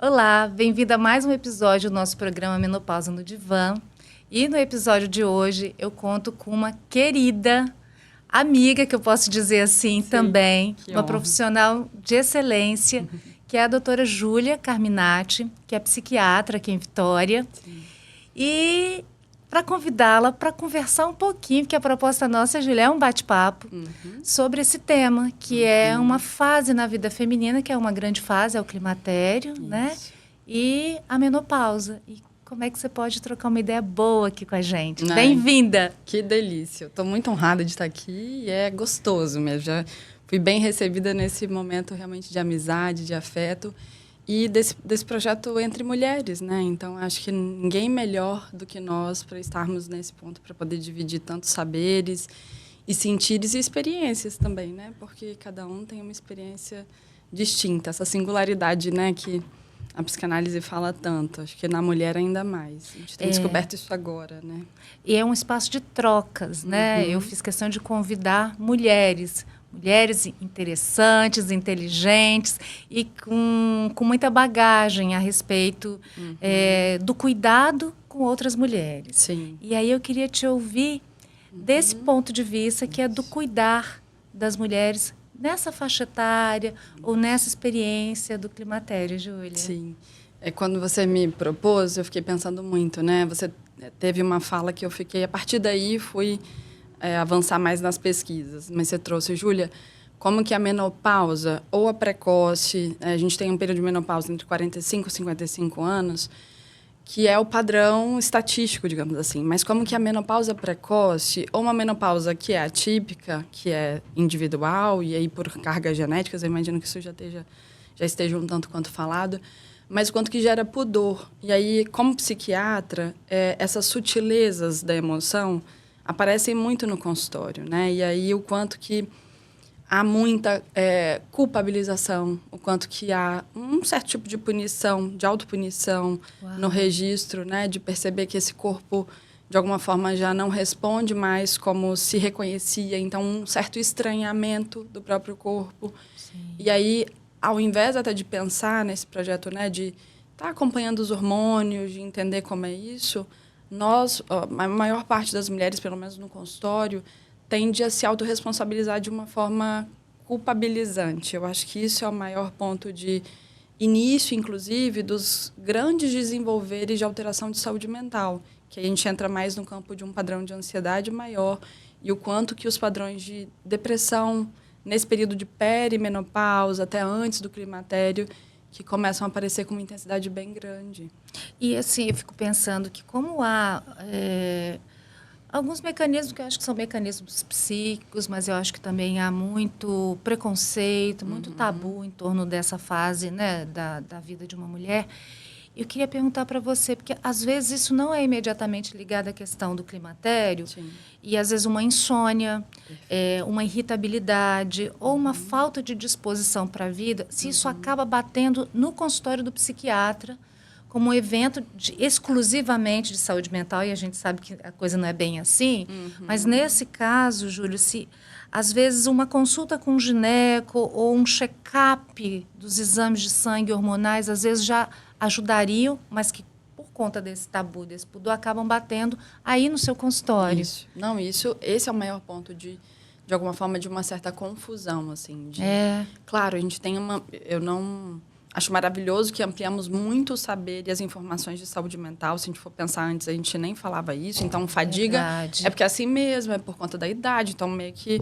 Olá, bem-vinda a mais um episódio do nosso programa Menopausa no Divã. E no episódio de hoje eu conto com uma querida amiga, que eu posso dizer assim. Sim, também, uma honra. Profissional de excelência, que é a doutora Júlia Carminati, que é psiquiatra aqui em Vitória. Sim. E para convidá-la para conversar um pouquinho, porque a proposta nossa, Júlia, é um bate-papo sobre esse tema, que é uma fase na vida feminina, que é uma grande fase, é o climatério, né? E a menopausa. E como é que você pode trocar uma ideia boa aqui com a gente? Bem-vinda! Que delícia! Estou muito honrada de estar aqui e é gostoso mesmo. Já fui bem recebida nesse momento realmente de amizade, de afeto. E desse projeto entre mulheres, né? Então, acho que ninguém melhor do que nós para estarmos nesse ponto, para poder dividir tantos saberes e sentires e experiências também, né? Porque cada um tem uma experiência distinta, essa singularidade, né? Que a psicanálise fala tanto, acho que na mulher ainda mais. A gente tem descoberto isso agora, né? E é um espaço de trocas, né? Eu fiz questão de convidar mulheres interessantes, inteligentes e com muita bagagem a respeito do cuidado com outras mulheres. Sim. E aí eu queria te ouvir desse ponto de vista, que é do cuidar das mulheres nessa faixa etária ou nessa experiência do climatério, Júlia. Sim. Quando você me propôs, eu fiquei pensando muito, né? Você teve uma fala que eu fiquei... A partir daí, fui avançar mais nas pesquisas. Mas você trouxe, Júlia, como que a menopausa ou a precoce... a gente tem um período de menopausa entre 45 e 55 anos, que é o padrão estatístico, digamos assim. Mas como que a menopausa precoce, ou uma menopausa que é atípica, que é individual, e aí por cargas genéticas, eu imagino que isso já esteja um tanto quanto falado, mas o quanto que gera pudor. E aí, como psiquiatra, essas sutilezas da emoção aparecem muito no consultório, né? E aí, o quanto que há muita culpabilização, o quanto que há um certo tipo de punição, de autopunição no registro, né? De perceber que esse corpo, de alguma forma, já não responde mais como se reconhecia. Então, um certo estranhamento do próprio corpo. Sim. E aí, ao invés até de pensar nesse projeto, né? De estar acompanhando os hormônios, de entender como é isso, a maior parte das mulheres, pelo menos no consultório, tende a se autorresponsabilizar de uma forma culpabilizante. Eu acho que isso é o maior ponto de início, inclusive, dos grandes desenvolveres de alteração de saúde mental, que a gente entra mais no campo de um padrão de ansiedade maior e o quanto que os padrões de depressão, nesse período de perimenopausa, até antes do climatério, que começam a aparecer com uma intensidade bem grande. E, assim, eu fico pensando que como há alguns mecanismos, que eu acho que são mecanismos psíquicos, mas eu acho que também há muito preconceito, muito tabu em torno dessa fase, né, da vida de uma mulher. Eu queria perguntar para você, porque às vezes isso não é imediatamente ligado à questão do climatério, sim, e às vezes uma insônia, uma irritabilidade ou uma falta de disposição para a vida, se isso acaba batendo no consultório do psiquiatra como um evento exclusivamente de saúde mental, e a gente sabe que a coisa não é bem assim, mas nesse caso, Júlio, se às vezes uma consulta com um gineco ou um check-up dos exames de sangue hormonais, às vezes já ajudariam, mas que por conta desse tabu, desse pudor, acabam batendo aí no seu consultório. Isso. Não, esse é o maior ponto de alguma forma, de uma certa confusão, assim. Claro, a gente tem acho maravilhoso que ampliamos muito o saber e as informações de saúde mental. Se a gente for pensar antes, a gente nem falava isso. Então, fadiga é porque é assim mesmo, é por conta da idade. Então, meio que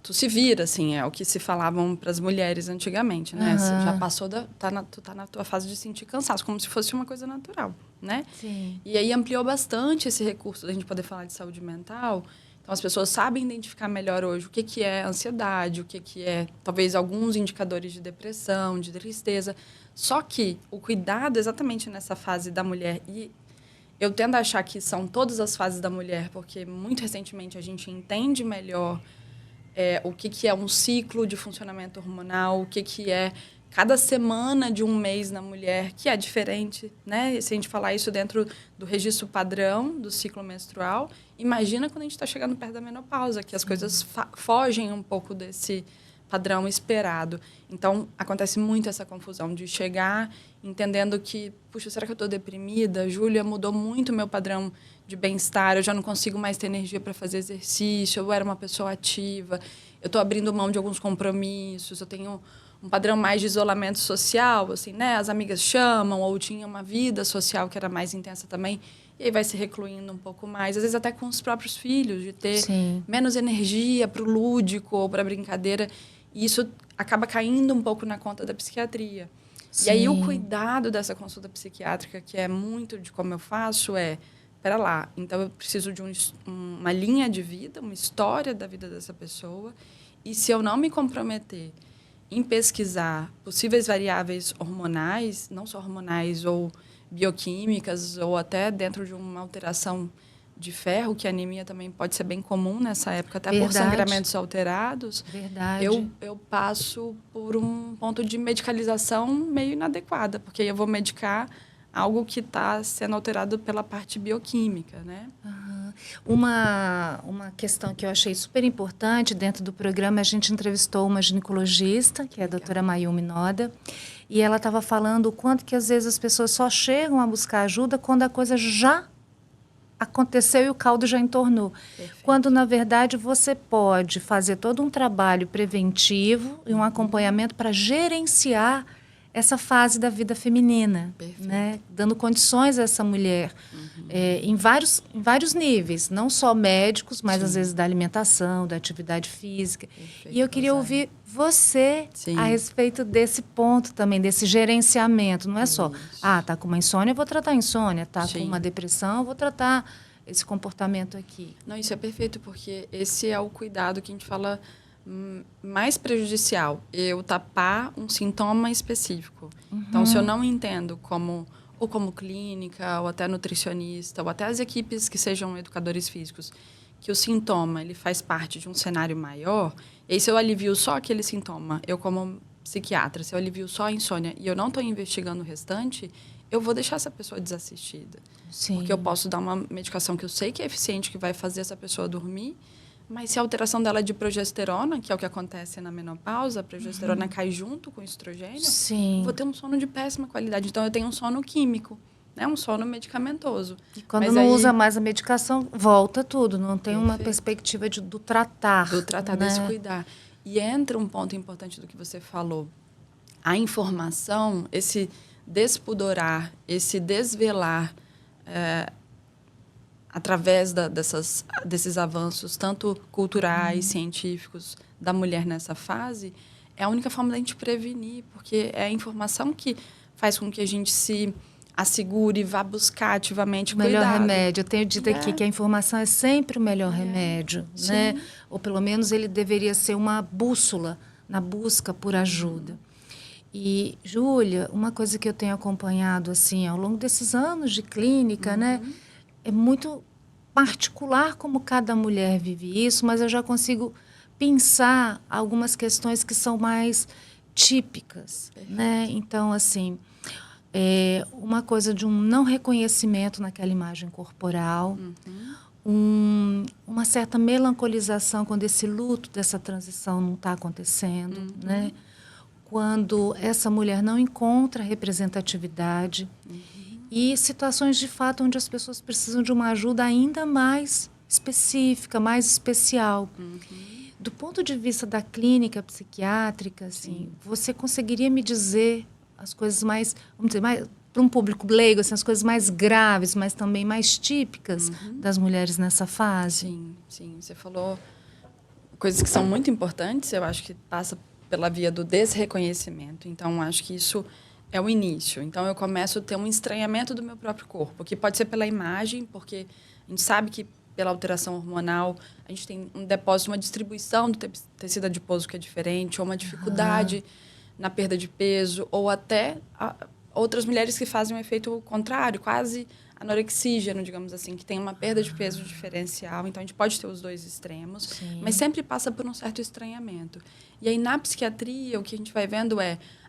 tu se vira, assim, é o que se falavam para as mulheres antigamente, né? Você já passou, tu tá na tua fase de sentir cansaço, como se fosse uma coisa natural, né? Sim. E aí ampliou bastante esse recurso da gente poder falar de saúde mental. Então, as pessoas sabem identificar melhor hoje o que é ansiedade, o que é, talvez, alguns indicadores de depressão, de tristeza. Só que o cuidado exatamente nessa fase da mulher, e eu tendo a achar que são todas as fases da mulher, porque muito recentemente a gente entende melhor o que é um ciclo de funcionamento hormonal, o que é cada semana de um mês na mulher, que é diferente, né? Se a gente falar isso dentro do registro padrão do ciclo menstrual, imagina quando a gente está chegando perto da menopausa, que as coisas fogem um pouco desse padrão esperado. Então, acontece muito essa confusão de chegar entendendo que, puxa, será que eu estou deprimida? Júlia, mudou muito o meu padrão de bem-estar, eu já não consigo mais ter energia para fazer exercício, eu era uma pessoa ativa, eu estou abrindo mão de alguns compromissos, eu tenho um padrão mais de isolamento social, assim, né? As amigas chamam, ou tinha uma vida social que era mais intensa também, e aí vai se recluindo um pouco mais, às vezes até com os próprios filhos, de ter menos energia para o lúdico ou para a brincadeira, e isso acaba caindo um pouco na conta da psiquiatria. Sim. E aí o cuidado dessa consulta psiquiátrica, que é muito de como eu faço, espera lá, então eu preciso de uma linha de vida, uma história da vida dessa pessoa, e se eu não me comprometer em pesquisar possíveis variáveis hormonais, não só hormonais ou bioquímicas, ou até dentro de uma alteração de ferro, que a anemia também pode ser bem comum nessa época, até por sangramentos alterados, eu passo por um ponto de medicalização meio inadequada, porque eu vou medicar algo que está sendo alterado pela parte bioquímica, né? Uhum. Uma questão que eu achei super importante dentro do programa, a gente entrevistou uma ginecologista, que é a doutora Mayumi Noda, e ela estava falando o quanto que às vezes as pessoas só chegam a buscar ajuda quando a coisa já aconteceu e o caldo já entornou. Perfeito. Quando, na verdade, você pode fazer todo um trabalho preventivo e um acompanhamento para gerenciar essa fase da vida feminina, né? Dando condições a essa mulher em vários níveis, não só médicos, mas às vezes da alimentação, da atividade física. E eu queria ouvir você a respeito desse ponto também, desse gerenciamento. Não é só, tá com uma insônia, eu vou tratar a insônia, tá com uma depressão, eu vou tratar esse comportamento aqui. Não, isso é perfeito, porque esse é o cuidado que a gente fala mais prejudicial, eu tapar um sintoma específico. Então, se eu não entendo como clínica, ou até nutricionista, ou até as equipes que sejam educadores físicos, que o sintoma ele faz parte de um cenário maior, e aí se eu alivio só aquele sintoma, eu como psiquiatra, se eu alivio só a insônia e eu não estou investigando o restante, eu vou deixar essa pessoa desassistida. Sim. Porque eu posso dar uma medicação que eu sei que é eficiente, que vai fazer essa pessoa dormir, mas se a alteração dela é de progesterona, que é o que acontece na menopausa, a progesterona cai junto com o estrogênio, eu vou ter um sono de péssima qualidade. Então, eu tenho um sono químico, né? Um sono medicamentoso. E quando não usa mais a medicação, volta tudo. Não tem uma perspectiva do tratar. Do tratar, né? Desse cuidar. E entra um ponto importante do que você falou. A informação, esse despudorar, esse desvelar... através desses avanços, tanto culturais, científicos, da mulher nessa fase, é a única forma da gente prevenir, porque é a informação que faz com que a gente se assegure e vá buscar ativamente cuidado. O melhor remédio. Eu tenho dito aqui que a informação é sempre o melhor remédio, né? Ou pelo menos ele deveria ser uma bússola na busca por ajuda. E, Júlia, uma coisa que eu tenho acompanhado assim, ao longo desses anos de clínica, né? É muito particular como cada mulher vive isso, mas eu já consigo pensar algumas questões que são mais típicas, né? Então, assim, uma coisa de um não reconhecimento naquela imagem corporal, uma certa melancolização quando esse luto dessa transição não está acontecendo, né? Quando essa mulher não encontra representatividade, e situações, de fato, onde as pessoas precisam de uma ajuda ainda mais específica, mais especial. Do ponto de vista da clínica psiquiátrica, assim, você conseguiria me dizer as coisas mais, vamos dizer, mais, para um público leigo, assim, as coisas mais graves, mas também mais típicas das mulheres nessa fase? Sim. Você falou coisas que são muito importantes, eu acho que passa pela via do desreconhecimento. Então, acho que isso... é o início. Então, eu começo a ter um estranhamento do meu próprio corpo, que pode ser pela imagem, porque a gente sabe que pela alteração hormonal, a gente tem um depósito, uma distribuição do tecido adiposo que é diferente, ou uma dificuldade na perda de peso, ou até outras mulheres que fazem um efeito contrário, quase anorexígeno, digamos assim, que tem uma perda de peso diferencial. Então, a gente pode ter os dois extremos, mas sempre passa por um certo estranhamento. E aí, na psiquiatria, o que a gente vai vendo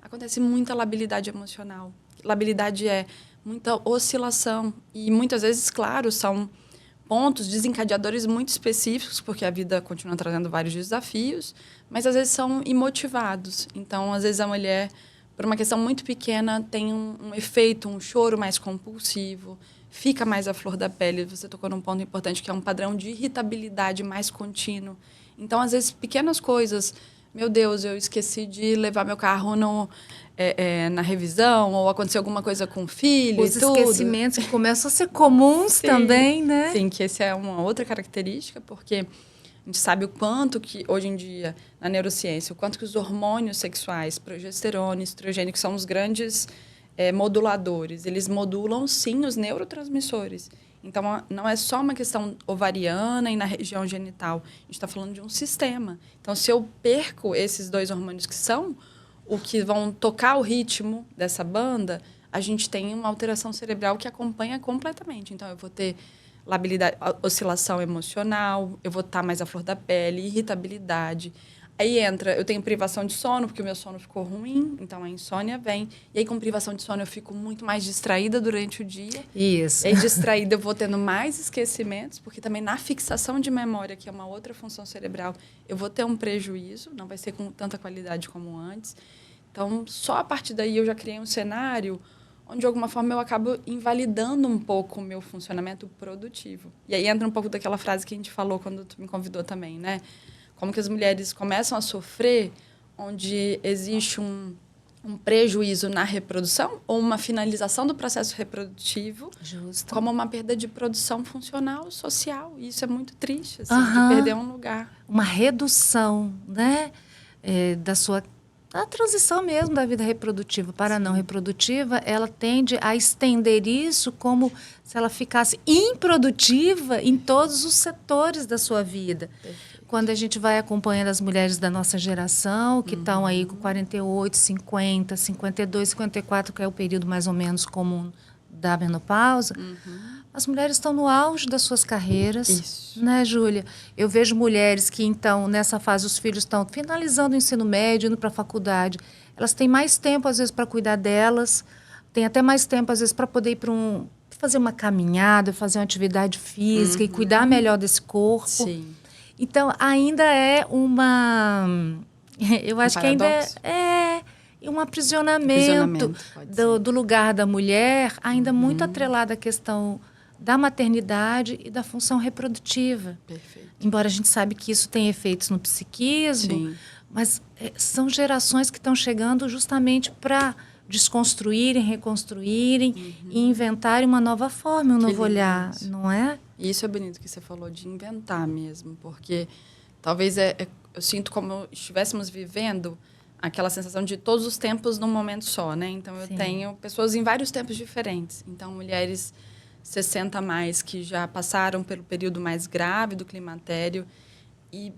acontece muita labilidade emocional. Labilidade é muita oscilação. E, muitas vezes, claro, são pontos desencadeadores muito específicos, porque a vida continua trazendo vários desafios, mas, às vezes, são imotivados. Então, às vezes, a mulher por uma questão muito pequena, tem um efeito, um choro mais compulsivo, fica mais à flor da pele. Você tocou num ponto importante, que é um padrão de irritabilidade mais contínuo. Então, às vezes, pequenas coisas. Meu Deus, eu esqueci de levar meu carro na revisão, ou aconteceu alguma coisa com o filho Os e tudo. esquecimentos que começam a ser comuns Sim, também, né? Sim, que essa é uma outra característica, porque a gente sabe o quanto que, hoje em dia, na neurociência, o quanto que os hormônios sexuais, progesterona, estrogênio, que são os grandes moduladores, eles modulam, sim, os neurotransmissores. Então, não é só uma questão ovariana e na região genital. A gente está falando de um sistema. Então, se eu perco esses 2 hormônios que são o que vão tocar o ritmo dessa banda, a gente tem uma alteração cerebral que acompanha completamente. Então, eu vou ter labilidade, oscilação emocional, eu vou estar mais à flor da pele, irritabilidade. Aí eu tenho privação de sono, porque o meu sono ficou ruim, então a insônia vem. E aí, com privação de sono, eu fico muito mais distraída durante o dia. Isso. E aí, distraída, eu vou tendo mais esquecimentos, porque também na fixação de memória, que é uma outra função cerebral, eu vou ter um prejuízo, não vai ser com tanta qualidade como antes. Então, só a partir daí eu já criei um cenário onde, de alguma forma, eu acabo invalidando um pouco o meu funcionamento produtivo. E aí entra um pouco daquela frase que a gente falou quando tu me convidou também, né? Como que as mulheres começam a sofrer, onde existe um prejuízo na reprodução ou uma finalização do processo reprodutivo. Justo. Como uma perda de produção funcional, social. E isso é muito triste, assim, de perder um lugar. Uma redução, né? A transição mesmo da vida reprodutiva para a não reprodutiva, ela tende a estender isso como se ela ficasse improdutiva em todos os setores da sua vida. Perfeito. Quando a gente vai acompanhando as mulheres da nossa geração, que estão aí com 48, 50, 52, 54, que é o período mais ou menos comum da menopausa, as mulheres estão no auge das suas carreiras. Isso. Né, Júlia? Eu vejo mulheres que, então, nessa fase, os filhos estão finalizando o ensino médio, indo para a faculdade. Elas têm mais tempo, às vezes, para cuidar delas, têm até mais tempo, às vezes, para poder ir fazer uma caminhada, fazer uma atividade física e cuidar melhor desse corpo. Sim. Então, ainda é uma... Eu acho que ainda é um aprisionamento do lugar da mulher, ainda muito atrelado à questão da maternidade e da função reprodutiva. Perfeito. Embora a gente saiba que isso tem efeitos no psiquismo, Sim. mas são gerações que estão chegando justamente para desconstruírem, reconstruírem e inventarem uma nova forma, um novo olhar, não é? E isso é bonito que você falou, de inventar mesmo, porque talvez eu sinto como estivéssemos vivendo aquela sensação de todos os tempos num momento só, né? Então, eu tenho pessoas em vários tempos diferentes. Então, mulheres 60 a mais que já passaram pelo período mais grave do climatério e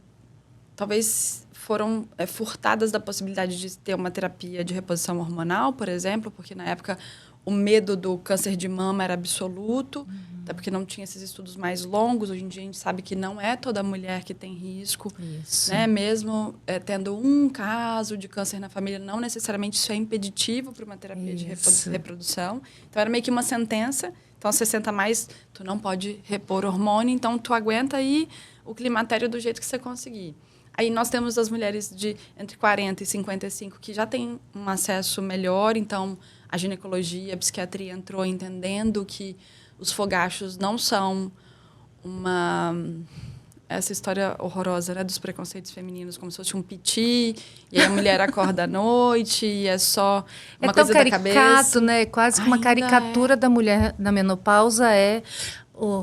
talvez foram furtadas da possibilidade de ter uma terapia de reposição hormonal, por exemplo, porque na época o medo do câncer de mama era absoluto, até porque não tinha esses estudos mais longos. Hoje em dia a gente sabe que não é toda mulher que tem risco, né? Mesmo tendo um caso de câncer na família, não necessariamente isso é impeditivo para uma terapia de reprodução. Então era meio que uma sentença. Então, 60 a mais, tu não pode repor hormônio, então tu aguenta aí o climatério do jeito que você conseguir. Aí nós temos as mulheres de entre 40 e 55 que já têm um acesso melhor, então a ginecologia, a psiquiatria entrou entendendo que os fogachos não são essa história horrorosa, né, dos preconceitos femininos, como se fosse um piti, e aí a mulher acorda à noite e é só uma coisa da cabeça. É tão caricato, né? Quase que uma caricatura da mulher na menopausa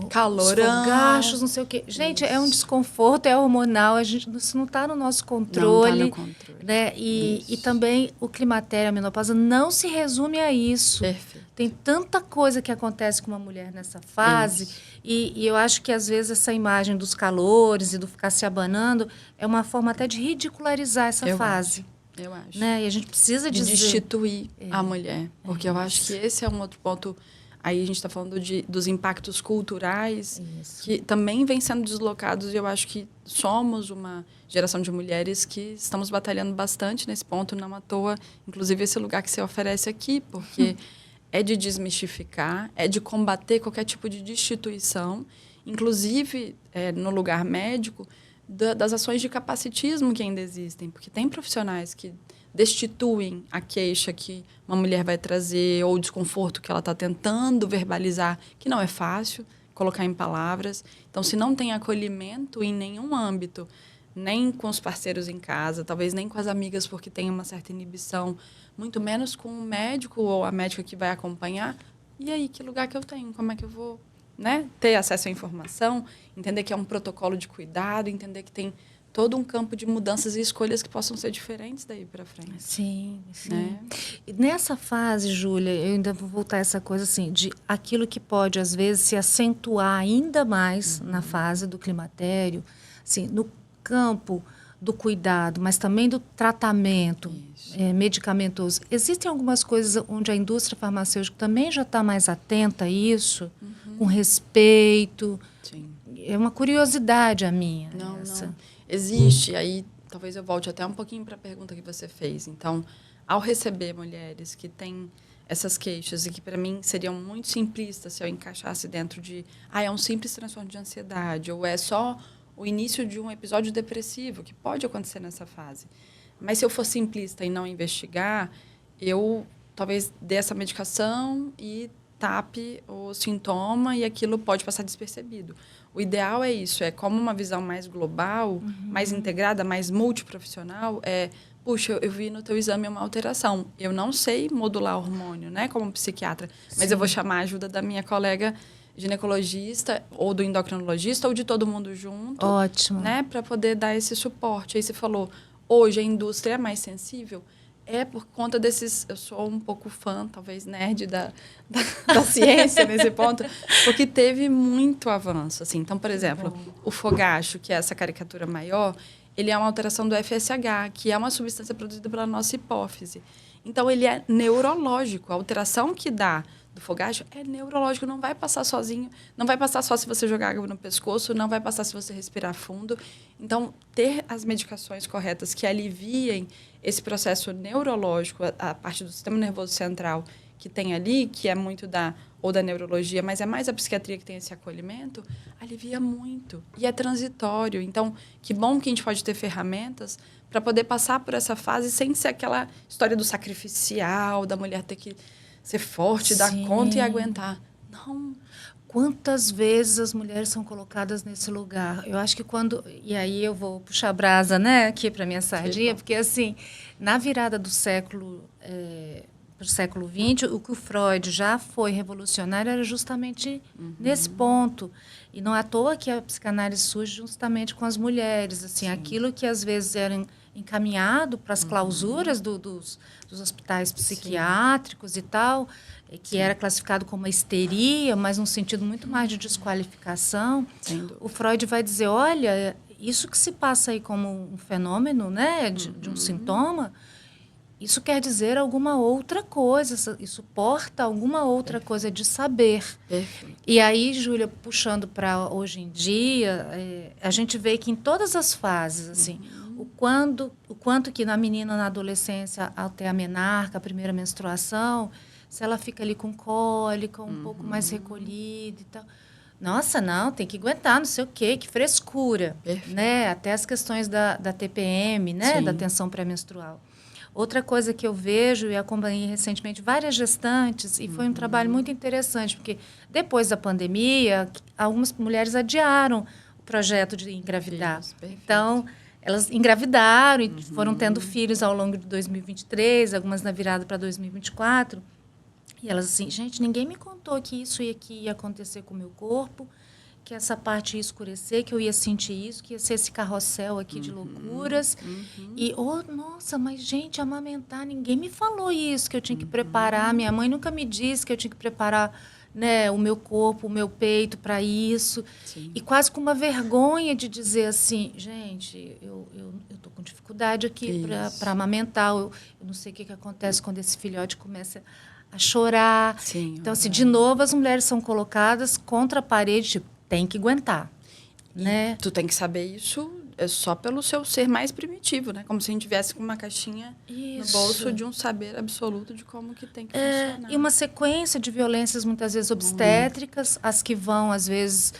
calorão, os fogachos, não sei o quê. Gente, é um desconforto, é hormonal, isso não está no nosso controle. Não está no controle. Né? E também o climatério, a menopausa, não se resume a isso. Perfeito. Tem tanta coisa que acontece com uma mulher nessa fase, e eu acho que, às vezes, essa imagem dos calores e do ficar se abanando é uma forma até de ridicularizar essa fase. Eu acho. Né? E a gente precisa destituir a mulher, porque eu acho que esse é um outro ponto. Aí a gente está falando dos impactos culturais, que também vêm sendo deslocados, e eu acho que somos uma geração de mulheres que estamos batalhando bastante nesse ponto, não à toa, inclusive esse lugar que você oferece aqui, porque é de desmistificar, é de combater qualquer tipo de destituição, inclusive no lugar médico, das ações de capacitismo que ainda existem, porque tem profissionais que destituem a queixa que uma mulher vai trazer ou o desconforto que ela está tentando verbalizar, que não é fácil colocar em palavras. Então, se não tem acolhimento em nenhum âmbito, nem com os parceiros em casa, talvez nem com as amigas, porque tem uma certa inibição, muito menos com o médico ou a médica que vai acompanhar. E aí, que lugar que eu tenho? Como é que eu vou, né, ter acesso à informação? Entender que é um protocolo de cuidado, entender que tem todo um campo de mudanças e escolhas que possam ser diferentes daí para frente. Sim, sim. Né? E nessa fase, Júlia, eu ainda vou voltar a essa coisa assim, de aquilo que pode, às vezes, se acentuar ainda mais na fase do climatério, assim, no campo do cuidado, mas também do tratamento medicamentoso. Existem algumas coisas onde a indústria farmacêutica também já está mais atenta a isso, com respeito. Sim. É uma curiosidade a minha. Não, essa. não. Existe. Aí, talvez eu volte até um pouquinho para a pergunta que você fez. Então, ao receber mulheres que têm essas queixas e que, para mim, seriam muito simplistas se eu encaixasse dentro de é um simples transtorno de ansiedade ou é só o início de um episódio depressivo, que pode acontecer nessa fase. Mas se eu for simplista e não investigar, eu talvez dê essa medicação e tape o sintoma e aquilo pode passar despercebido. O ideal é isso, é como uma visão mais global, mais integrada, mais multiprofissional, puxa, eu vi no teu exame uma alteração. Eu não sei modular hormônio, né, como psiquiatra, mas eu vou chamar a ajuda da minha colega ginecologista ou do endocrinologista ou de todo mundo junto. Ótimo. Né, para poder dar esse suporte. Aí você falou, hoje a indústria é mais sensível? É por conta desses... Eu sou um pouco fã, talvez nerd da ciência nesse ponto, porque teve muito avanço. Assim. Então, por exemplo, o fogacho, que é essa caricatura maior, ele é uma alteração do FSH, que é uma substância produzida pela nossa hipófise. Então, ele é neurológico. A alteração que dá do fogacho é neurológico, não vai passar sozinho, não vai passar só se você jogar água no pescoço, não vai passar se você respirar fundo. Então, ter as medicações corretas que aliviem esse processo neurológico, a parte do sistema nervoso central que tem ali, que é muito da neurologia, mas é mais a psiquiatria que tem esse acolhimento, alivia muito. E é transitório. Então, que bom que a gente pode ter ferramentas para poder passar por essa fase sem ser aquela história do sacrificial, da mulher ter que ser forte, dar conta e aguentar. Não. Quantas vezes as mulheres são colocadas nesse lugar? Eu acho que quando... E aí eu vou puxar a brasa, né, aqui para minha sardinha, porque, assim, na virada do século... para o século XX, o que o Freud já foi revolucionário era justamente nesse ponto. E não é à toa que a psicanálise surge justamente com as mulheres. Assim, aquilo que, às vezes, era encaminhado para as clausuras dos hospitais psiquiátricos e tal, que era classificado como uma histeria, mas num sentido muito mais de desqualificação. O Freud vai dizer, olha, isso que se passa aí como um fenômeno, né, de um sintoma, isso quer dizer alguma outra coisa, isso porta alguma outra coisa de saber. Perfeito. E aí, Júlia, puxando para hoje em dia, a gente vê que em todas as fases, assim, o quanto que na menina, na adolescência, até a menarca, a primeira menstruação, se ela fica ali com cólica, um pouco mais recolhida e tal. Nossa, não, tem que aguentar, não sei o quê, que frescura. Né? Até as questões da TPM, né? Da tensão pré-menstrual. Outra coisa que eu vejo, e acompanhei recentemente várias gestantes, e foi um trabalho muito interessante, porque depois da pandemia, algumas mulheres adiaram o projeto de engravidar. Então, elas engravidaram e foram tendo filhos ao longo de 2023, algumas na virada para 2024. E elas assim, gente, ninguém me contou que isso ia acontecer com o meu corpo, que essa parte ia escurecer, que eu ia sentir isso, que ia ser esse carrossel aqui de loucuras. E, nossa, mas, gente, amamentar, ninguém me falou isso, que eu tinha que preparar. Minha mãe nunca me disse que eu tinha que preparar, né, o meu corpo, o meu peito para isso. E quase com uma vergonha de dizer assim, gente, eu estou com dificuldade aqui para amamentar. Eu não sei o que acontece quando esse filhote começa a chorar. Então, assim, de novo, as mulheres são colocadas contra a parede, tipo, tem que aguentar, né? Tu tem que saber isso só pelo seu ser mais primitivo, né? Como se a gente tivesse com uma caixinha no bolso de um saber absoluto de como que tem que funcionar. E uma sequência de violências, muitas vezes obstétricas, as que vão, às vezes,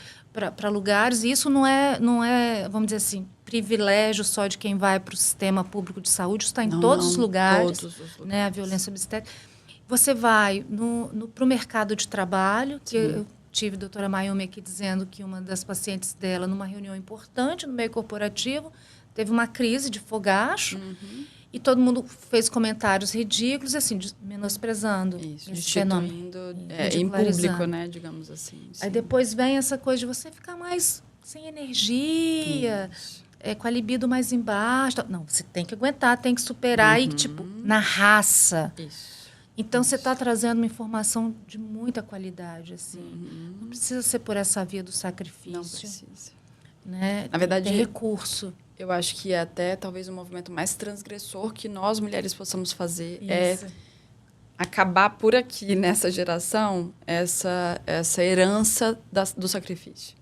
para lugares, e isso não é, vamos dizer assim, privilégio só de quem vai para o sistema público de saúde, isso está em todos os lugares, todos os lugares. né, a violência obstétrica. Você vai para o mercado de trabalho, que eu tive a doutora Mayumi aqui dizendo que uma das pacientes dela, numa reunião importante no meio corporativo, teve uma crise de fogacho, e todo mundo fez comentários ridículos, assim, menosprezando esse fenômeno. Em público, né, digamos assim. Sim. Aí depois vem essa coisa de você ficar mais sem energia, com a libido mais embaixo. Não, você tem que aguentar, tem que superar, e, tipo, na raça. Isso. Então, você está trazendo uma informação de muita qualidade, assim. Não precisa ser por essa via do sacrifício. Não precisa. Né? Na verdade, tem recurso. Eu acho que até talvez o movimento mais transgressor que nós, mulheres, possamos fazer Isso. é acabar por aqui, nessa geração, essa herança do sacrifício.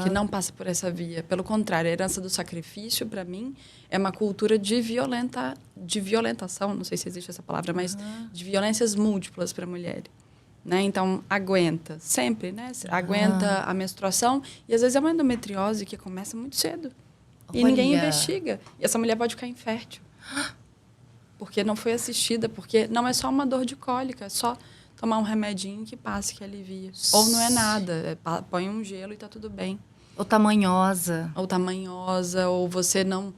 Que não passa por essa via. Pelo contrário, a herança do sacrifício, para mim, é uma cultura de violentação, não sei se existe essa palavra, mas de violências múltiplas para a mulher. Né? Então, aguenta, sempre, né? Aguenta a menstruação, e às vezes é uma endometriose que começa muito cedo. E ninguém investiga. E essa mulher pode ficar infértil. Porque não foi assistida, porque não é só uma dor de cólica, é só tomar um remedinho que passe, que alivia. Ou não é nada, põe um gelo e está tudo bem. Ou tamanhosa. Ou você não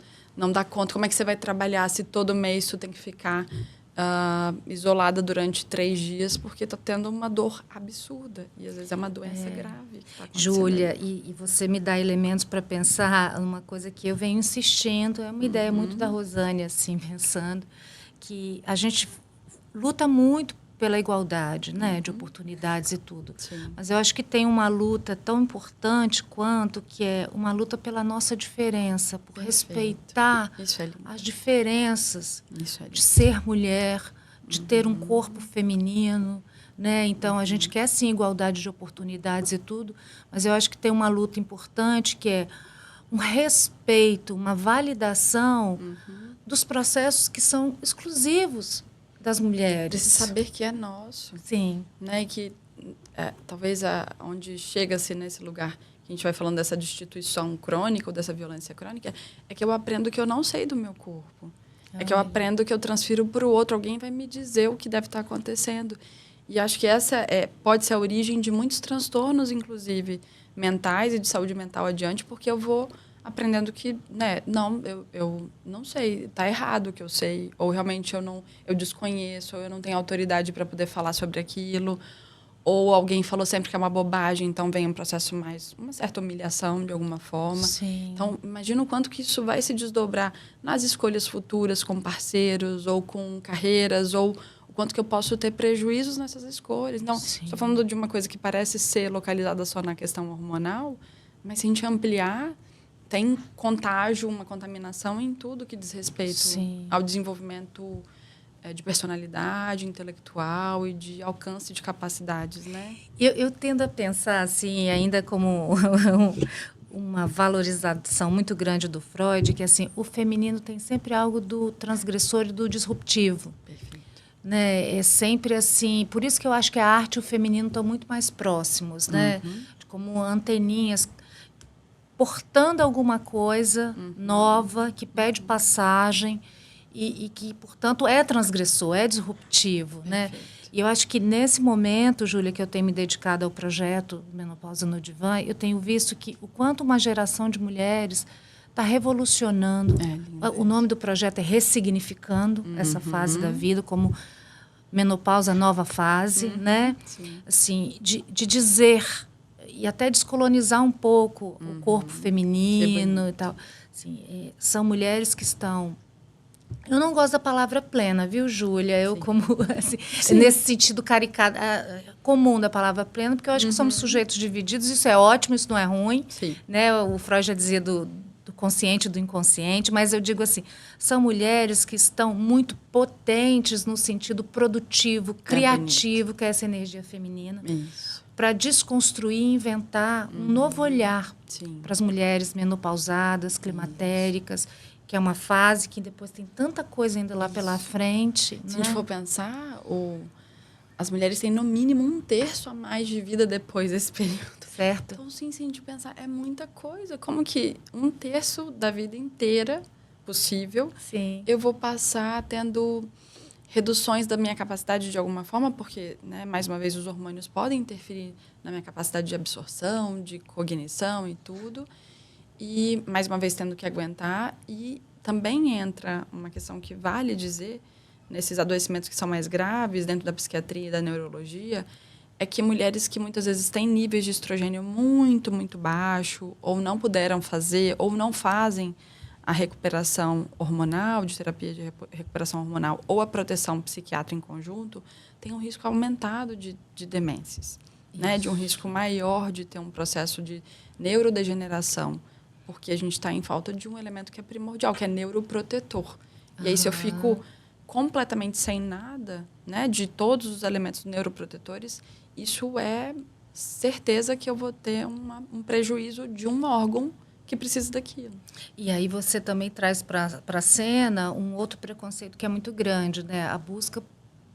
dá conta. Como é que você vai trabalhar se todo mês você tem que ficar isolada durante 3 dias porque está tendo uma dor absurda. E às vezes é uma doença grave. Júlia, e você me dá elementos para pensar uma coisa que eu venho insistindo, é uma ideia muito da Rosane, assim, pensando, que a gente luta muito pela igualdade, né, de oportunidades e tudo. Sim. Mas eu acho que tem uma luta tão importante quanto, que é uma luta pela nossa diferença, por respeitar as diferenças de ser mulher, de ter um corpo feminino, né? Então, a gente quer, sim, igualdade de oportunidades e tudo, mas eu acho que tem uma luta importante, que é um respeito, uma validação dos processos que são exclusivos das mulheres. Esse saber que é nosso. Sim. Né? E que talvez onde chega-se nesse lugar que a gente vai falando dessa destituição crônica ou dessa violência crônica, é que eu aprendo que eu não sei do meu corpo. É que eu aprendo que eu transfiro para o outro. Alguém vai me dizer o que deve estar acontecendo. E acho que essa pode ser a origem de muitos transtornos, inclusive mentais e de saúde mental adiante, porque eu vou aprendendo que, né, eu não sei, está errado o que eu sei, ou realmente eu desconheço, ou eu não tenho autoridade para poder falar sobre aquilo, ou alguém falou sempre que é uma bobagem, então vem um processo mais, uma certa humilhação de alguma forma. Sim. Então, imagina o quanto que isso vai se desdobrar nas escolhas futuras com parceiros, ou com carreiras, ou o quanto que eu posso ter prejuízos nessas escolhas. Então, estou falando de uma coisa que parece ser localizada só na questão hormonal, mas se a gente ampliar, tem contágio, uma contaminação em tudo que diz respeito ao desenvolvimento de personalidade intelectual e de alcance de capacidades, né? Eu tendo a pensar, assim, ainda como uma valorização muito grande do Freud, que, assim, o feminino tem sempre algo do transgressor e do disruptivo. Perfeito. Né? É sempre assim. Por isso que eu acho que a arte e o feminino estão muito mais próximos, né? Como anteninhas, portando alguma coisa nova, que pede passagem e que, portanto, é transgressor, é disruptivo. Né? E eu acho que nesse momento, Júlia, que eu tenho me dedicado ao projeto Menopausa no Divã, eu tenho visto que o quanto uma geração de mulheres está revolucionando. O nome do projeto é Ressignificando essa fase da vida, como menopausa, nova fase, né? Assim, de dizer e até descolonizar um pouco o corpo feminino e tal. Assim, são mulheres que estão... Eu não gosto da palavra plena, viu, Júlia? Eu, como, assim, nesse sentido caricato, comum da palavra plena, porque eu acho que somos sujeitos divididos, isso é ótimo, isso não é ruim. Né? O Freud já dizia do consciente e do inconsciente, mas eu digo assim, são mulheres que estão muito potentes no sentido produtivo, criativo, que é essa energia feminina, para desconstruir e inventar um novo olhar para as mulheres menopausadas, climatéricas, que é uma fase que depois tem tanta coisa ainda lá pela frente. Se a gente for pensar, as mulheres têm no mínimo 1/3 a mais de vida depois desse período. certa. Então, sim, de pensar, é muita coisa. Como que 1/3 da vida inteira possível, Sim. eu vou passar tendo reduções da minha capacidade de alguma forma, porque, né, mais uma vez, os hormônios podem interferir na minha capacidade de absorção, de cognição e tudo. E, mais uma vez, tendo que aguentar. E também entra uma questão que vale dizer, nesses adoecimentos que são mais graves, dentro da psiquiatria e da neurologia, é que mulheres que muitas vezes têm níveis de estrogênio muito, muito baixo, ou não puderam fazer, ou não fazem a recuperação hormonal, de terapia de recuperação hormonal, ou a proteção psiquiátrica em conjunto, tem um risco aumentado de demências, né? De um risco maior de ter um processo de neurodegeneração, porque a gente está em falta de um elemento que é primordial, que é neuroprotetor. E aí, se eu fico completamente sem nada, né, de todos os elementos neuroprotetores, isso é certeza que eu vou ter um prejuízo de um órgão que precisa daquilo. E aí você também traz para a cena um outro preconceito que é muito grande, né? A busca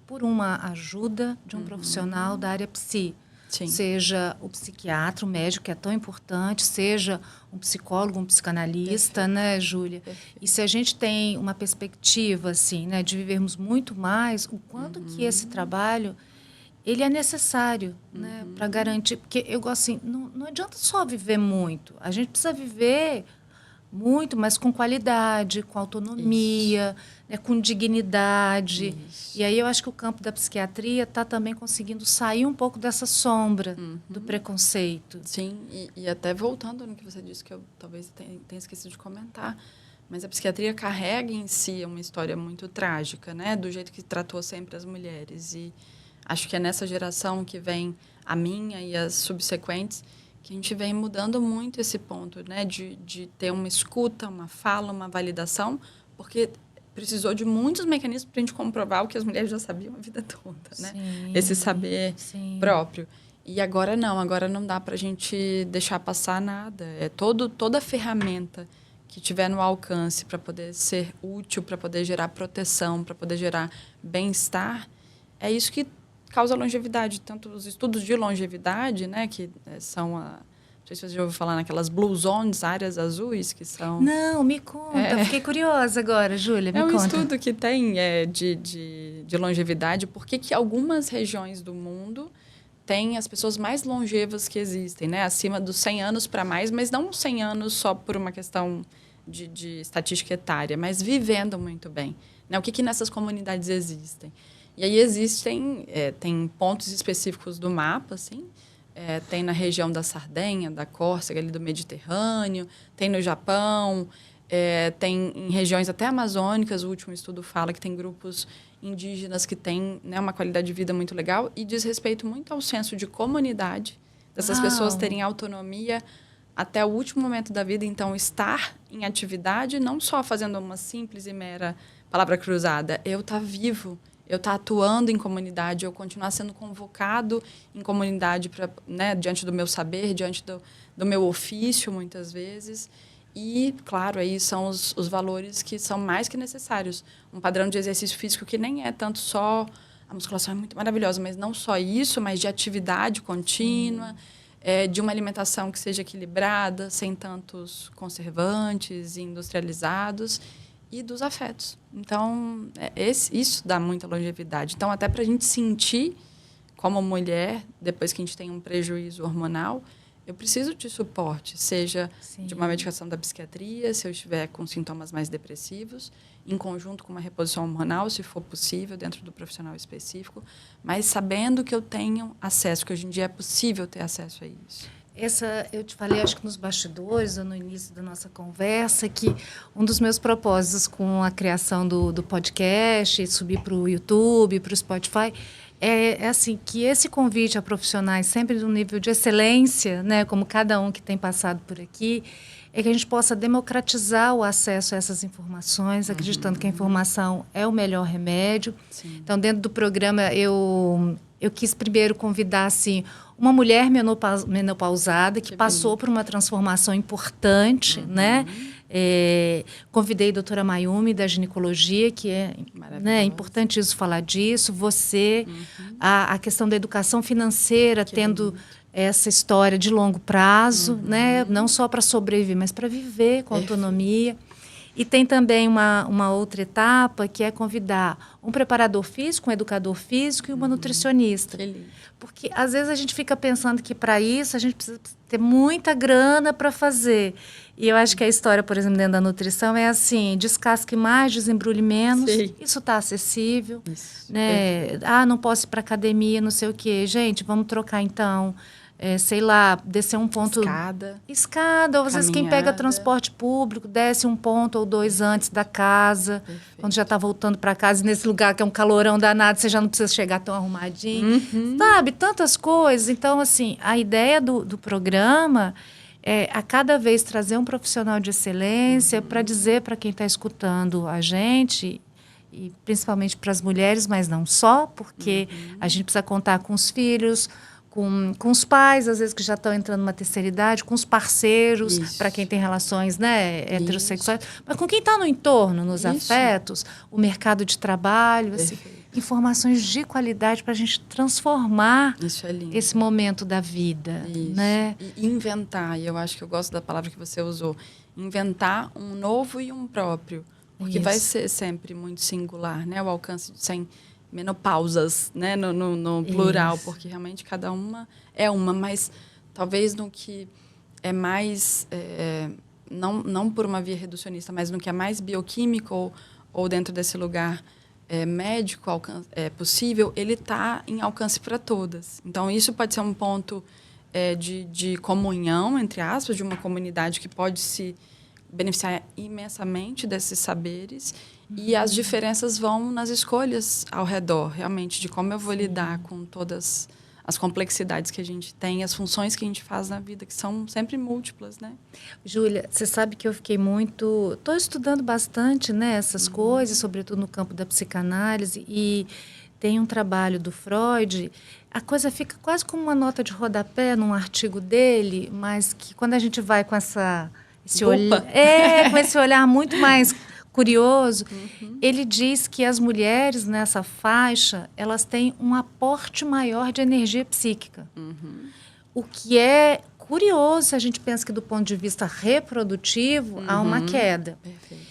por uma ajuda de um profissional da área psi. Sim. Seja o psiquiatra, o médico, que é tão importante, seja um psicólogo, um psicanalista, perfeito, né, Júlia? Perfeito. E se a gente tem uma perspectiva, assim, né, de vivermos muito mais, o quanto que esse trabalho ele é necessário, né, para garantir, porque eu gosto assim, não adianta só viver muito, a gente precisa viver muito, mas com qualidade, com autonomia, né, com dignidade. Isso. E aí eu acho que o campo da psiquiatria está também conseguindo sair um pouco dessa sombra do preconceito. Sim, e até voltando no que você disse, que eu talvez tenha esquecido de comentar, mas a psiquiatria carrega em si uma história muito trágica, né, do jeito que tratou sempre as mulheres. E acho que é nessa geração que vem a minha e as subsequentes que a gente vem mudando muito esse ponto, né? De ter uma escuta, uma fala, uma validação, porque precisou de muitos mecanismos para a gente comprovar o que as mulheres já sabiam a vida toda, né? Sim, esse saber próprio. E agora não dá para a gente deixar passar nada. É toda ferramenta que tiver no alcance para poder ser útil, para poder gerar proteção, para poder gerar bem-estar, é isso que causa longevidade. Tanto os estudos de longevidade, né, que são não sei se você já ouviu falar naquelas blue zones, áreas azuis, que são... Não, me conta. Fiquei curiosa agora, Júlia, me conta. É um estudo que tem de longevidade, porque que algumas regiões do mundo têm as pessoas mais longevas que existem, né, acima dos 100 anos para mais, mas não 100 anos só por uma questão de estatística etária, mas vivendo muito bem. Né? O que nessas comunidades existem? E aí tem pontos específicos do mapa, assim, tem na região da Sardenha, da Córcega, ali do Mediterrâneo, tem no Japão, tem em regiões até amazônicas, o último estudo fala que tem grupos indígenas que têm, né, uma qualidade de vida muito legal e diz respeito muito ao senso de comunidade, dessas pessoas terem autonomia até o último momento da vida, então estar em atividade, não só fazendo uma simples e mera palavra cruzada, eu estar vivo, eu estar atuando em comunidade, eu continuar sendo convocado em comunidade pra, né, diante do meu saber, diante do meu ofício, muitas vezes. E, claro, aí são os valores que são mais que necessários. Um padrão de exercício físico que nem é tanto só... A musculação é muito maravilhosa, mas não só isso, mas de atividade contínua, de uma alimentação que seja equilibrada, sem tantos conservantes e industrializados, e dos afetos. Então, isso dá muita longevidade. Então, até para a gente sentir, como mulher, depois que a gente tem um prejuízo hormonal, eu preciso de suporte, seja de uma medicação da psiquiatria, se eu estiver com sintomas mais depressivos, em conjunto com uma reposição hormonal, se for possível, dentro do profissional específico, mas sabendo que eu tenho acesso, que hoje em dia é possível ter acesso a isso. Eu te falei, acho que nos bastidores, ou no início da nossa conversa, que um dos meus propósitos com a criação do podcast, subir para o YouTube, para o Spotify, é assim, que esse convite a profissionais sempre de um nível de excelência, né, como cada um que tem passado por aqui, é que a gente possa democratizar o acesso a essas informações, acreditando que a informação é o melhor remédio. Sim. Então, dentro do programa, eu quis primeiro convidar, assim, uma mulher menopausada que passou por uma transformação importante, né? Convidei a doutora Mayumi, da ginecologia, que é, né, importante isso falar disso. Você, a questão da educação financeira, tendo essa história de longo prazo, né, não só para sobreviver, mas para viver com autonomia. E tem também uma outra etapa, que é convidar um preparador físico, um educador físico e uma nutricionista. Porque, às vezes, a gente fica pensando que, para isso, a gente precisa ter muita grana para fazer. E eu acho que a história, por exemplo, dentro da nutrição é assim, descasque mais, desembrulhe menos. Sim. Isso está acessível. Isso. Né? Não posso ir para academia, não sei o quê. Gente, vamos trocar, então... sei lá, descer um ponto... Escada. Ou às vezes quem pega transporte público, desce um ponto ou dois antes da casa. Perfeito. Quando já está voltando para casa, nesse lugar que é um calorão danado, você já não precisa chegar tão arrumadinho. Sabe? Tantas coisas. Então, assim, a ideia do programa é a cada vez trazer um profissional de excelência para dizer para quem está escutando a gente... E principalmente para as mulheres, mas não só, porque a gente precisa contar com os filhos... Com os pais, às vezes, que já estão entrando numa terceira idade, com os parceiros, para quem tem relações, né, heterossexuais, mas com quem está no entorno, nos afetos, o mercado de trabalho, assim, informações de qualidade para a gente transformar esse momento da vida. Né? E inventar, e eu acho que eu gosto da palavra que você usou, inventar um novo e um próprio, porque vai ser sempre muito singular, né, o alcance de 100 menopausas, né, no plural, porque realmente cada uma é uma, mas talvez no que é mais, não por uma via reducionista, mas no que é mais bioquímico ou dentro desse lugar médico possível, ele está em alcance para todas. Então, isso pode ser um ponto de comunhão, entre aspas, de uma comunidade que pode se beneficiar imensamente desses saberes. E as diferenças vão nas escolhas ao redor, realmente, de como eu vou lidar com todas as complexidades que a gente tem, as funções que a gente faz na vida, que são sempre múltiplas, né? Júlia, você sabe que eu fiquei muito... Estou estudando bastante, né, essas coisas, sobretudo no campo da psicanálise, e tem um trabalho do Freud, a coisa fica quase como uma nota de rodapé num artigo dele, mas que quando a gente vai com esse olhar muito mais... curioso, ele diz que as mulheres nessa faixa, elas têm um aporte maior de energia psíquica. O que é curioso, se a gente pensa que do ponto de vista reprodutivo, há uma queda. Perfeito.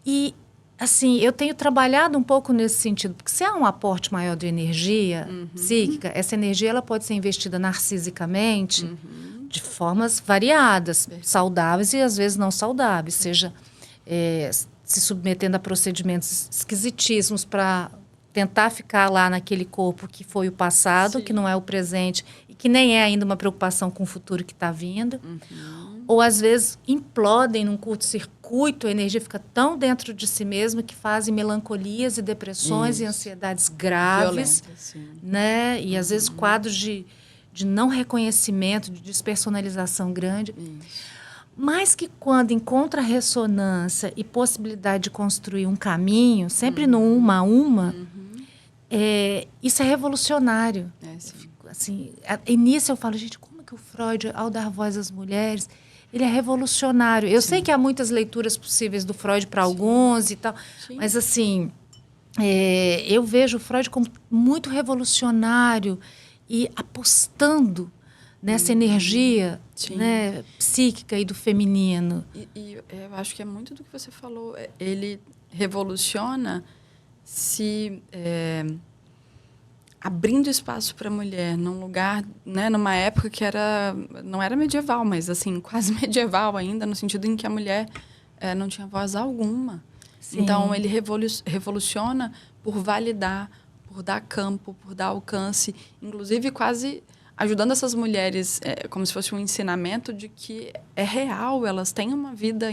E, assim, eu tenho trabalhado um pouco nesse sentido, porque se há um aporte maior de energia psíquica, essa energia ela pode ser investida narcisicamente de formas variadas, saudáveis e às vezes não saudáveis, seja... se submetendo a procedimentos esquisitíssimos para tentar ficar lá naquele corpo que foi o passado, que não é o presente e que nem é ainda uma preocupação com o futuro que está vindo. Ou, às vezes, implodem num curto-circuito, a energia fica tão dentro de si mesma que fazem melancolias e depressões e ansiedades graves. Né? E, às vezes, quadros de não reconhecimento, de despersonalização grande. Mas que quando encontra ressonância e possibilidade de construir um caminho, sempre no uma a uma, isso é revolucionário. Assim, nisso eu falo, gente, como que o Freud, ao dar voz às mulheres, ele é revolucionário. Eu sei que há muitas leituras possíveis do Freud para alguns e tal, mas assim, eu vejo o Freud como muito revolucionário e apostando nessa energia, né, psíquica e do feminino. E eu acho que é muito do que você falou. Ele revoluciona se abrindo espaço para a mulher num lugar, né, numa época que não era medieval, mas assim quase medieval ainda, no sentido em que a mulher não tinha voz alguma. Então ele revoluciona por validar, por dar campo, por dar alcance, inclusive quase ajudando essas mulheres, como se fosse um ensinamento de que é real, elas têm uma vida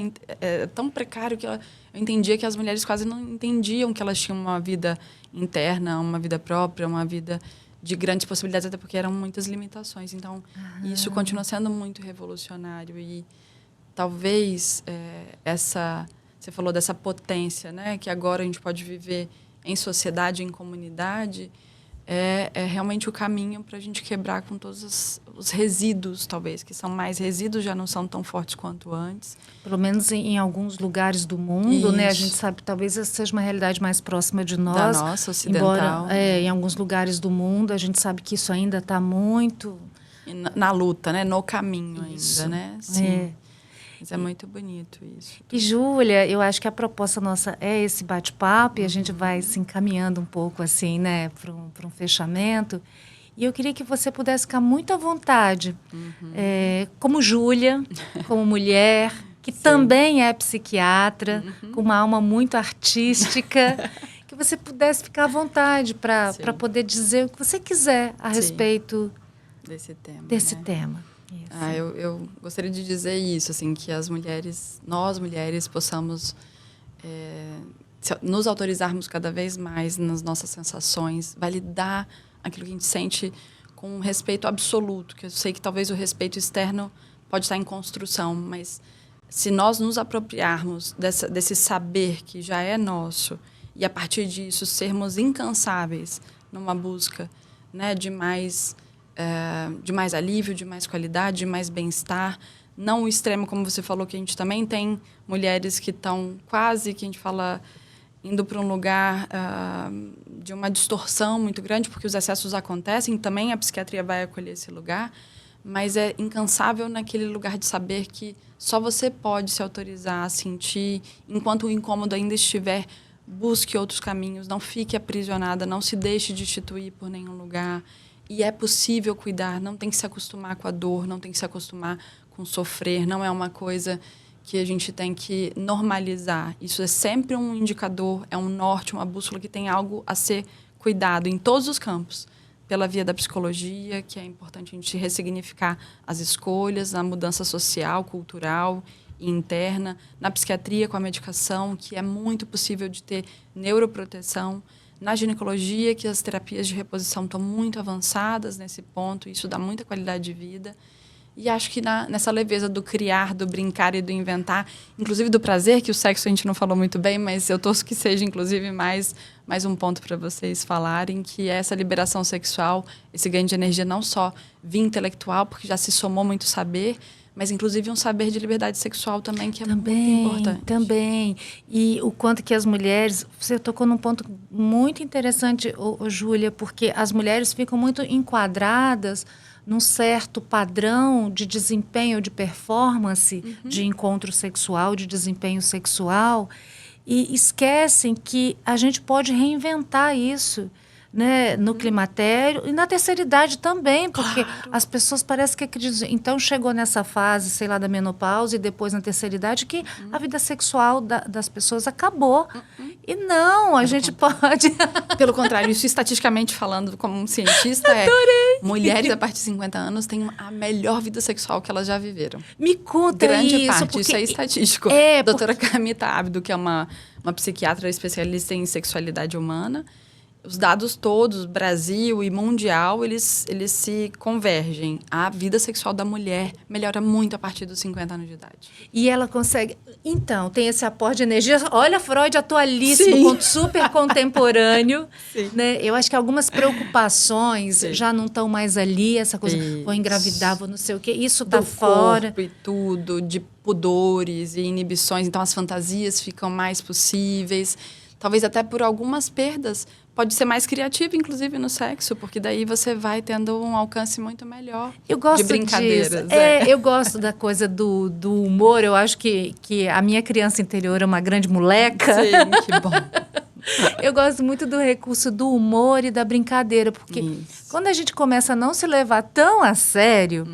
tão precária que eu entendia que as mulheres quase não entendiam que elas tinham uma vida interna, uma vida própria, uma vida de grandes possibilidades, até porque eram muitas limitações. Então, isso continua sendo muito revolucionário. E talvez você falou dessa potência, né, que agora a gente pode viver em sociedade, em comunidade, é realmente o caminho para a gente quebrar com todos os resíduos, talvez, que são mais resíduos, já não são tão fortes quanto antes. Pelo menos em alguns lugares do mundo, né? A gente Isso. sabe que talvez essa seja uma realidade mais próxima de Da nós. nossa, ocidental. Embora, em alguns lugares do mundo, a gente sabe que isso ainda está muito... E na luta, né? No caminho Isso. ainda, né? Sim. É. Mas é muito bonito isso. E, Júlia, eu acho que a proposta nossa é esse bate-papo e a gente vai se encaminhando um pouco, assim, né, para um fechamento. E eu queria que você pudesse ficar muito à vontade, como Júlia, como mulher, que também é psiquiatra, com uma alma muito artística, que você pudesse ficar à vontade para poder dizer o que você quiser a respeito desse tema. Desse né? tema. Eu gostaria de dizer isso, assim, que nós mulheres, possamos nos autorizarmos cada vez mais nas nossas sensações, validar aquilo que a gente sente com um respeito absoluto, que eu sei que talvez o respeito externo pode estar em construção, mas se nós nos apropriarmos desse saber que já é nosso e a partir disso sermos incansáveis numa busca, né, de mais alívio, de mais qualidade, de mais bem-estar. Não o extremo, como você falou, que a gente também tem mulheres que estão quase, que a gente fala, indo para um lugar de uma distorção muito grande, porque os excessos acontecem, também a psiquiatria vai acolher esse lugar, mas é incansável naquele lugar de saber que só você pode se autorizar a sentir, enquanto o incômodo ainda estiver, busque outros caminhos, não fique aprisionada, não se deixe destituir por nenhum lugar. E é possível cuidar, não tem que se acostumar com a dor, não tem que se acostumar com sofrer, não é uma coisa que a gente tem que normalizar. Isso é sempre um indicador, é um norte, uma bússola que tem algo a ser cuidado em todos os campos. Pela via da psicologia, que é importante a gente ressignificar as escolhas, na mudança social, cultural e interna. Na psiquiatria, com a medicação, que é muito possível de ter neuroproteção. Na ginecologia, que as terapias de reposição estão muito avançadas nesse ponto, isso dá muita qualidade de vida. E acho que nessa leveza do criar, do brincar e do inventar, inclusive do prazer, que o sexo a gente não falou muito bem, mas eu torço que seja, inclusive, mais um ponto para vocês falarem, que é essa liberação sexual, esse ganho de energia não só via intelectual, porque já se somou muito saber, mas inclusive um saber de liberdade sexual também, que é muito importante. Também. E o quanto que as mulheres... Você tocou num ponto muito interessante, Júlia, porque as mulheres ficam muito enquadradas num certo padrão de desempenho, de performance, de encontro sexual, de desempenho sexual, e esquecem que a gente pode reinventar isso, né, no climatério e na terceira idade também, porque as pessoas parecem que acreditam. Então, chegou nessa fase, sei lá, da menopausa e depois na terceira idade, que a vida sexual das pessoas acabou. E não, a gente pode... Pelo contrário, isso estatisticamente falando, como um cientista, mulheres a partir de 50 anos têm a melhor vida sexual que elas já viveram. Me conta Grande isso. parte, Porque isso é estatístico. Doutora Camita Abdo, que é uma psiquiatra especialista em sexualidade humana, os dados todos, Brasil e mundial, eles se convergem. A vida sexual da mulher melhora muito a partir dos 50 anos de idade. E ela consegue... Então, tem esse aporte de energia. Olha, Freud atualíssimo, super contemporâneo. Né? Eu acho que algumas preocupações já não estão mais ali. Essa coisa, vou engravidar, vou não sei o quê. Isso está fora. Corpo e tudo, de pudores e inibições. Então, as fantasias ficam mais possíveis. Talvez até por algumas perdas. Pode ser mais criativo, inclusive, no sexo, porque daí você vai tendo um alcance muito melhor de brincadeiras. Eu gosto da coisa do humor. Eu acho que a minha criança interior é uma grande moleca. Sim, que bom. Eu gosto muito do recurso do humor e da brincadeira, porque quando a gente começa a não se levar tão a sério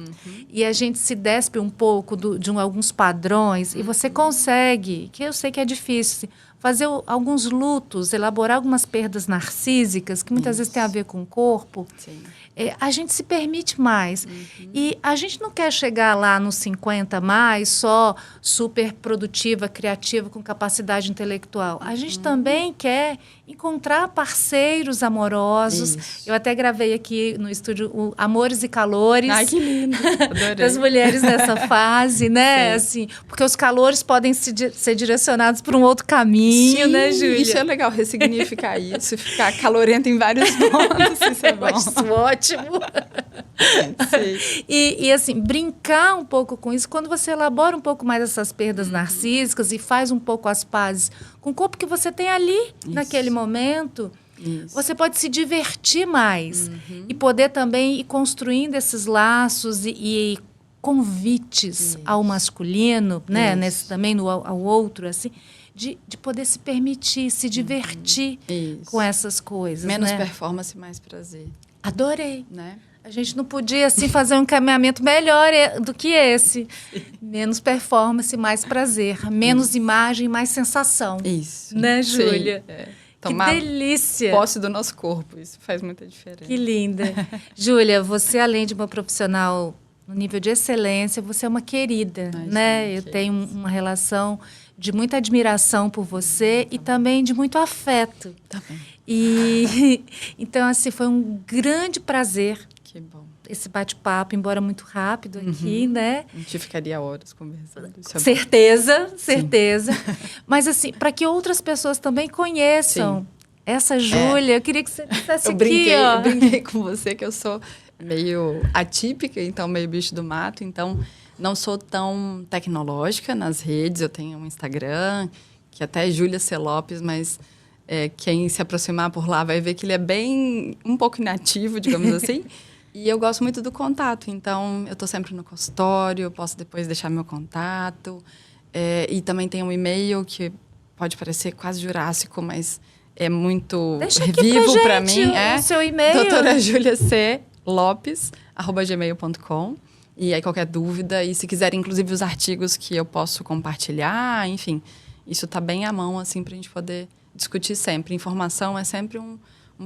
e a gente se despe um pouco de alguns padrões e você consegue, que eu sei que é difícil, fazer alguns lutos, elaborar algumas perdas narcísicas, que muitas vezes tem a ver com o corpo, a gente se permite mais. E a gente não quer chegar lá nos 50 mais só super produtiva, criativa, com capacidade intelectual. A gente também quer encontrar parceiros amorosos. Isso. Eu até gravei aqui no estúdio o Amores e Calores. Ai, que lindo. Adorei. Das mulheres nessa fase, né? Assim, porque os calores podem ser direcionados para um outro caminho, Sim, né, Júlia? Isso é legal, ressignificar isso, ficar calorenta em vários pontos, isso é bom. Eu acho isso ótimo. Sim. E assim, brincar um pouco com isso, quando você elabora um pouco mais essas perdas narcísicas e faz um pouco as pazes com o corpo que você tem ali, naquele momento, você pode se divertir mais e poder também ir construindo esses laços e convites ao masculino, né? Também ao outro, assim, de poder se permitir, se divertir com essas coisas. Menos né? performance, mais prazer. Adorei. Né? A gente não podia, assim, fazer um encaminhamento melhor do que esse. Menos performance, mais prazer. Menos imagem, mais sensação. Isso. Né, Júlia? Tomar que delícia. Posse do nosso corpo. Isso faz muita diferença. Que linda. Júlia, você, além de uma profissional no nível de excelência, você é uma querida, né? Eu tenho uma relação de muita admiração por você e também de muito afeto. Tá bem. E então, assim, foi um grande prazer. Que bom. Esse bate-papo, embora muito rápido aqui, né? A gente ficaria horas conversando. Certeza. Mas, assim, para que outras pessoas também conheçam essa Júlia, eu queria que você dissesse Eu brinquei ó. com você que eu sou meio atípica, então meio bicho do mato, então não sou tão tecnológica nas redes. Eu tenho um Instagram, que até é Júlia C. Lopes, mas quem se aproximar por lá vai ver que ele é bem, um pouco inativo, digamos assim. E eu gosto muito do contato, então eu estou sempre no consultório, eu posso depois deixar meu contato. E também tem um e-mail que pode parecer quase jurássico, mas é muito vivo para mim. O seu e-mail. Doutora Júlia C. Lopes@gmail.com. E aí qualquer dúvida, e se quiserem inclusive os artigos que eu posso compartilhar, enfim, isso está bem à mão assim para a gente poder discutir sempre. Informação é sempre um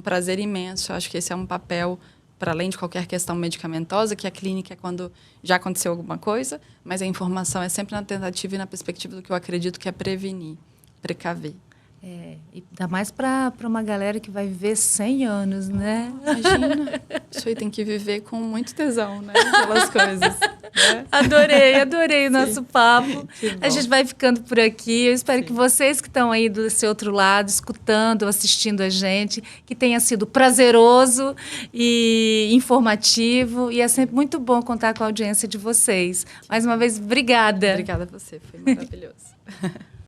prazer imenso. Eu acho que esse é um papel, para além de qualquer questão medicamentosa, que a clínica é quando já aconteceu alguma coisa, mas a informação é sempre na tentativa e na perspectiva do que eu acredito que é prevenir, precaver. E ainda mais para uma galera que vai viver 100 anos, né? Imagina, isso aí tem que viver com muito tesão, né? Pelas coisas. Né? Adorei o nosso papo. A gente vai ficando por aqui. Eu espero que vocês que estão aí desse outro lado, escutando, assistindo a gente, que tenha sido prazeroso e informativo. E é sempre muito bom contar com a audiência de vocês. Mais uma vez, obrigada. Obrigada a você, foi maravilhoso.